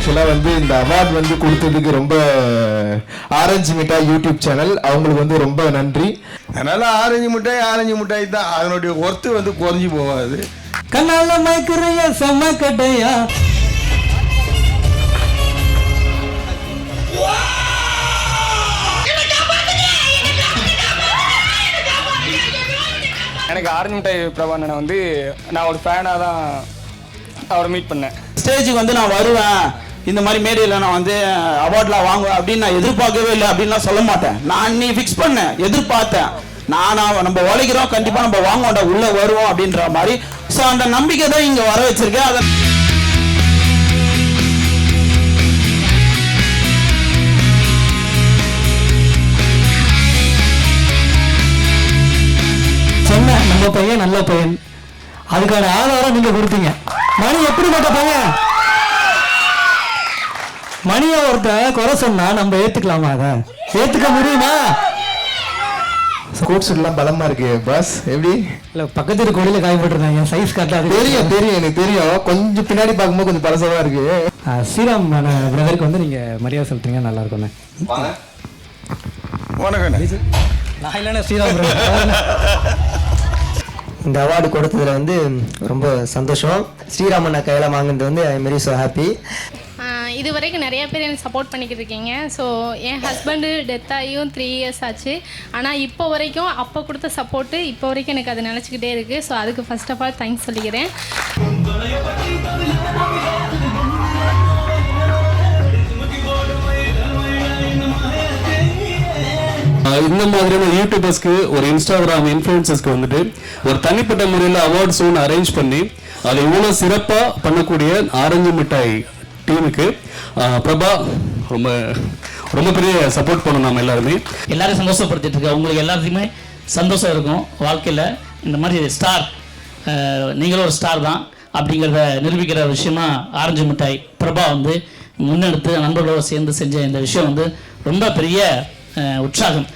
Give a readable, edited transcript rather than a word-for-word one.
ஆக்சுவலாக வந்து இந்த அவார்ட் வந்து கொடுத்ததுக்கு ரொம்ப ஆரஞ்சு மிட்டாய் யூடியூப் சேனல் அவங்களுக்கு வந்து ரொம்ப நன்றி. அதனால் ஆரஞ்சு மிட்டாய் தான் அதனுடைய ஒர்த்து வந்து குறைஞ்சி போகாது. கண்ணால மயக்குறையா செம்ம கட்டையா எனக்கு ஆரஞ்சு மிட்டாய் பிரபா அண்ணனை வந்து நான் ஒரு ஃபேனாக தான் அவரை மீட் பண்ணேன். ஸ்டேஜுக்கு வந்து நான் வருவேன், இந்த மாதிரி மேடையில் நான் வந்து அவார்ட்லாம் வாங்குவேன் அப்படின்னு நான் எதிர்பார்க்கவே இல்லை அப்படின்லாம் சொல்ல மாட்டேன். நான் நீ ஃபிக்ஸ் பண்ணேன், எதிர்பார்த்தேன். நம்ம உழைக்கிறோம், கண்டிப்பாக நம்ம வாங்கோண்டா உள்ளே வருவோம் அப்படின்ற மாதிரி. ஸோ அந்த நம்பிக்கை தான் இங்கே வர வச்சிருக்கேன். அதை சொன்ன நம்ம பையன் நல்ல பையன், அதுக்கான ஆதாரம் நீங்க கொடுத்தீங்க. மணி எப்படிப்பட்ட பையன்? மணியை ஒருத்தன் குறை சொன்னா நம்ம ஏத்துக்கலாமா? அதை ஏத்துக்க முடியுமா? கோட் சூட்லாம் பலமா இருக்கு பாஸ். எப்படி இல்ல பக்கத்து கோடியில காய் போட்டுருந்தாங்க, சைஸ் கரெக்டா தெரியும் எனக்கு தெரியும். கொஞ்சம் பின்னாடி பார்க்கும்போது கொஞ்சம் பழசமா இருக்கு. ஸ்ரீராம் பிரதருக்கு வந்து நீங்க மரியாதை செலுத்துறீங்க, நல்லா இருக்கும்ண்ணே. வணக்கம். நான் இல்லைண்ணே ஸ்ரீராம் பிரதர். இந்த அவார்டு கொடுத்ததில் வந்து ரொம்ப சந்தோஷம். ஸ்ரீராமண்ணா கையில் வாங்கினது வந்து I am very so happy. இது வரைக்கும் நிறைய பேர் எனக்கு சப்போர்ட் பண்ணிக்கிட்டு இருக்கீங்க. ஸோ என் ஹஸ்பண்டு டெத் ஆகியும் 3 years ஆச்சு. ஆனால் இப்போ வரைக்கும் அப்போ கொடுத்த சப்போர்ட்டு இப்போ வரைக்கும் எனக்கு அது நினச்சிக்கிட்டே இருக்குது. ஸோ அதுக்கு ஃபர்ஸ்ட் ஆஃப் ஆல் தேங்க்ஸ் சொல்லிக்கிறேன். இந்த மாதிரியான யூடியூபர்ஸ்க்கு ஒரு இன்ஸ்டாகிராம் இன்ஃப்ளூயன்சர்ஸ்க்கு வந்துட்டு ஒரு தனிப்பட்ட முறையில் அவார்ட்ஸ் ஒன்று அரேஞ்ச் பண்ணி அதை இவ்வளோ சிறப்பாக பண்ணக்கூடிய ஆரஞ்சு மிட்டாய் டீமுக்கு பிரபா ரொம்ப ரொம்ப பெரிய சப்போர்ட் பண்ணணும். நம்ம எல்லாருமே எல்லாரும் சந்தோஷப்படுத்திட்டு இருக்கோம். உங்களுக்கு எல்லாத்தையுமே சந்தோஷம் இருக்கும் வாழ்க்கையில். இந்த மாதிரி ஸ்டார், நீங்களும் ஒரு ஸ்டார் தான் அப்படிங்கிறத நிரூபிக்கிற விஷயமா ஆரஞ்சு மிட்டாய் பிரபா வந்து முன்னெடுத்து நண்பர்களோடு சேர்ந்து செஞ்ச இந்த விஷயம் வந்து ரொம்ப பெரிய உற்சாகம்.